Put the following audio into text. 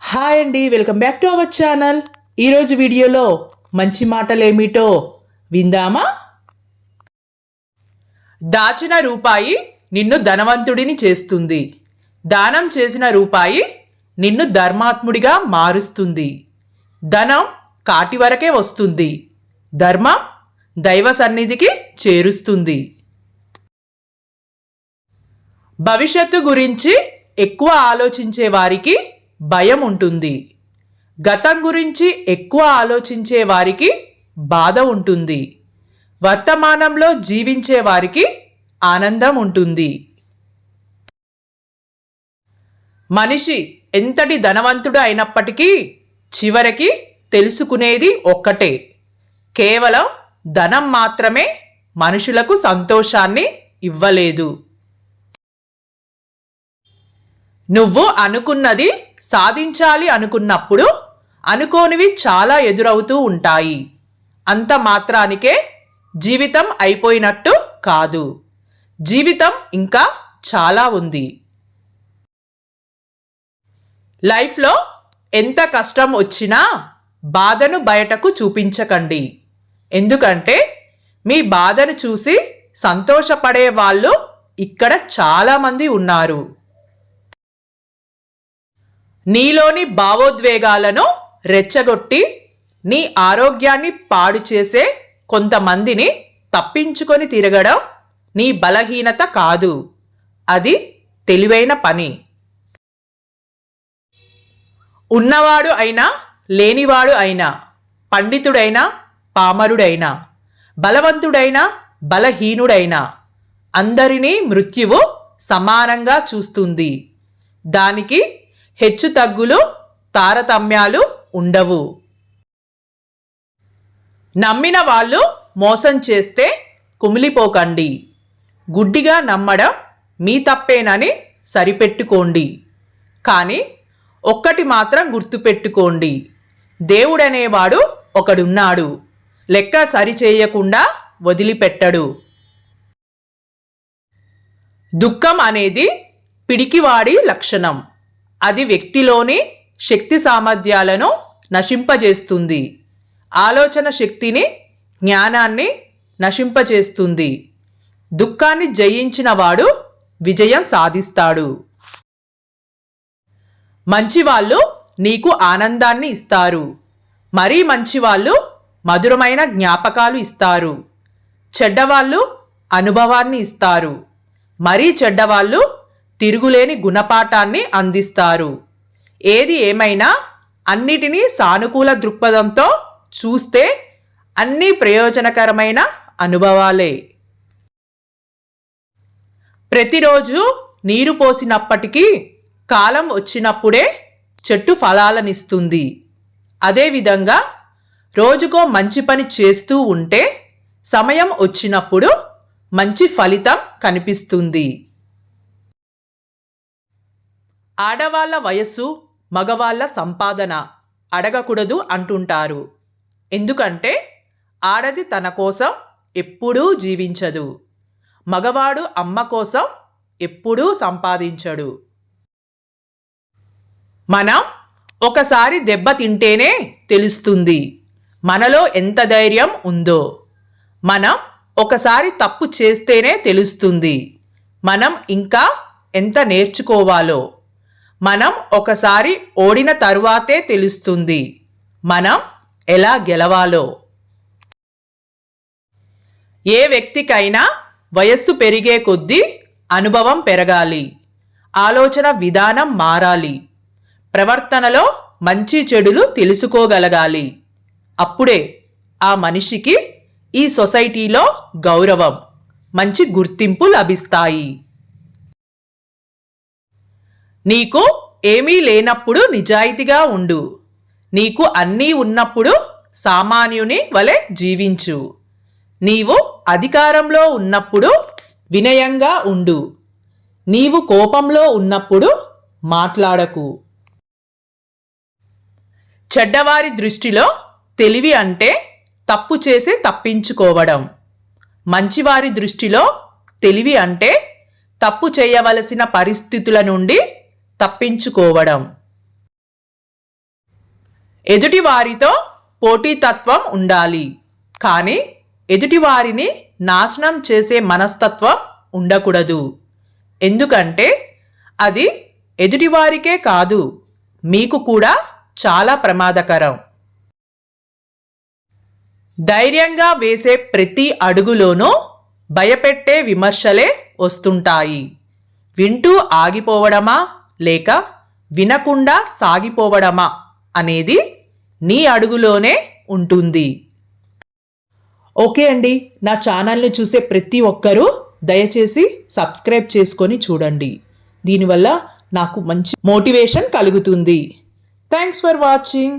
Hi అండి, welcome back to our channel. ఈరోజు వీడియోలో మంచి మాటలేమిటో విందామా? దాచిన రూపాయి నిన్ను ధనవంతుడిని చేస్తుంది. దానం చేసిన రూపాయి నిన్ను ధర్మాత్ముడిగా మారుస్తుంది. ధనం కాటి వరకే వస్తుంది, ధర్మం దైవ సన్నిధికి చేరుస్తుంది. భవిష్యత్తు గురించి ఎక్కువ ఆలోచించే వారికి భయం ఉంటుంది. గతం గురించి ఎక్కువ ఆలోచించే వారికి బాధ ఉంటుంది. వర్తమానంలో జీవించే వారికి ఆనందం ఉంటుంది. మనిషి ఎంతటి ధనవంతుడు అయినప్పటికీ చివరికి తెలుసుకునేది ఒక్కటే: కేవలం ధనం మాత్రమే మనుషులకు సంతోషాన్ని ఇవ్వలేదు. నువ్వు అనుకున్నది సాధించాలి అనుకున్నప్పుడు అనుకోనివి చాలా ఎదురవుతూ ఉంటాయి. అంత మాత్రానికే జీవితం అయిపోయినట్టు కాదు. జీవితం ఇంకా చాలా ఉంది. లైఫ్లో ఎంత కష్టం వచ్చినా బాధను బయటకు చూపించకండి. ఎందుకంటే మీ బాధను చూసి సంతోషపడే వాళ్ళు ఇక్కడ చాలామంది ఉన్నారు. నీలోని భావోద్వేగాలను రెచ్చగొట్టి నీ ఆరోగ్యాన్ని పాడు చేసే కొంతమందిని తప్పించుకొని తిరగడం నీ బలహీనత కాదు, అది తెలివైన పని. ఉన్నవాడు అయినా లేనివాడు అయినా, పండితుడైనా పామరుడైనా, బలవంతుడైనా బలహీనుడైనా అందరినీ మృత్యువు సమానంగా చూస్తుంది. దానికి హెచ్చు తగ్గులు తారతమ్యాలు ఉండవు. నమ్మిన వాళ్ళు మోసం చేస్తే కుమిలిపోకండి. గుడ్డిగా నమ్మడం మీ తప్పేనని సరిపెట్టుకోండి. కానీ ఒక్కటి మాత్రం గుర్తుపెట్టుకోండి: దేవుడనేవాడు ఒకడున్నాడు, లెక్క సరిచేయకుండా వదిలిపెట్టడు. దుఃఖం అనేది పిడికివాడి లక్షణం. అది వ్యక్తిలోని శక్తి సామర్థ్యాలను నశింపజేస్తుంది. ఆలోచన శక్తిని, జ్ఞానాన్ని నశింపజేస్తుంది. దుఃఖాన్ని జయించిన వాడు విజయం సాధిస్తాడు. మంచివాళ్ళు నీకు ఆనందాన్ని ఇస్తారు. మరీ మంచివాళ్ళు మధురమైన జ్ఞాపకాలు ఇస్తారు. చెడ్డవాళ్ళు అనుభవాన్ని ఇస్తారు. మరీ చెడ్డవాళ్ళు తిరుగులేని గుణపాఠాన్ని అందిస్తారు. ఏది ఏమైనా అన్నిటినీ సానుకూల దృక్పథంతో చూస్తే అన్నీ ప్రయోజనకరమైన అనుభవాలే. ప్రతిరోజు నీరు పోసినప్పటికీ కాలం వచ్చినప్పుడే చెట్టు ఫలాలనిస్తుంది. అదేవిధంగా రోజుకో మంచి పని చేస్తూ ఉంటే సమయం వచ్చినప్పుడు మంచి ఫలితం కనిపిస్తుంది. ఆడవాళ్ళ వయస్సు, మగవాళ్ళ సంపాదన అడగకూడదు అంటుంటారు. ఎందుకంటే ఆడది తన కోసం ఎప్పుడూ జీవించదు. మగవాడు అమ్మ కోసం ఎప్పుడూ సంపాదించడు. మనం ఒకసారి దెబ్బ తింటేనే తెలుస్తుంది మనలో ఎంత ధైర్యం ఉందో. మనం ఒకసారి తప్పు చేస్తేనే తెలుస్తుంది మనం ఇంకా ఎంత నేర్చుకోవాలో. మనం ఒకసారి ఓడిన తరువాతే తెలుస్తుంది మనం ఎలా గెలవాలో. ఏ వ్యక్తికైనా వయస్సు పెరిగే కొద్దీ అనుభవం పెరగాలి, ఆలోచన విధానం మారాలి, ప్రవర్తనలో మంచి చెడులు తెలుసుకోగలగాలి. అప్పుడే ఆ మనిషికి ఈ సొసైటీలో గౌరవం, మంచి గుర్తింపు లభిస్తాయి. నీకు ఏమీ లేనప్పుడు నిజాయితీగా ఉండు. నీకు అన్నీ ఉన్నప్పుడు సామాన్యుని వలె జీవించు. నీవు అధికారంలో ఉన్నప్పుడు వినయంగా ఉండు. నీవు కోపంలో ఉన్నప్పుడు మాట్లాడకు. చెడ్డవారి దృష్టిలో తెలివి అంటే తప్పు చేసి తప్పించుకోవడం. మంచివారి దృష్టిలో తెలివి అంటే తప్పు చేయవలసిన పరిస్థితుల నుండి తప్పించుకోవడం. ఎదుటివారితో పోటీతత్వం ఉండాలి, కానీ ఎదుటివారిని నాశనం చేసే మనస్తత్వం ఉండకూడదు. ఎందుకంటే అది ఎదుటివారికే కాదు, మీకు కూడా చాలా ప్రమాదకరం. ధైర్యంగా వేసే ప్రతి అడుగులోనూ భయపెట్టే విమర్శలే వస్తుంటాయి. వింటూ ఆగిపోవడమా లేక వినకుండా సాగిపోవడమా అనేది నీ అడుగులోనే ఉంటుంది. ఓకే అండి, నా ఛానల్ని చూసే ప్రతి ఒక్కరూ దయచేసి సబ్స్క్రైబ్ చేసుకొని చూడండి. దీనివల్ల నాకు మంచి మోటివేషన్ కలుగుతుంది. Thanks for watching.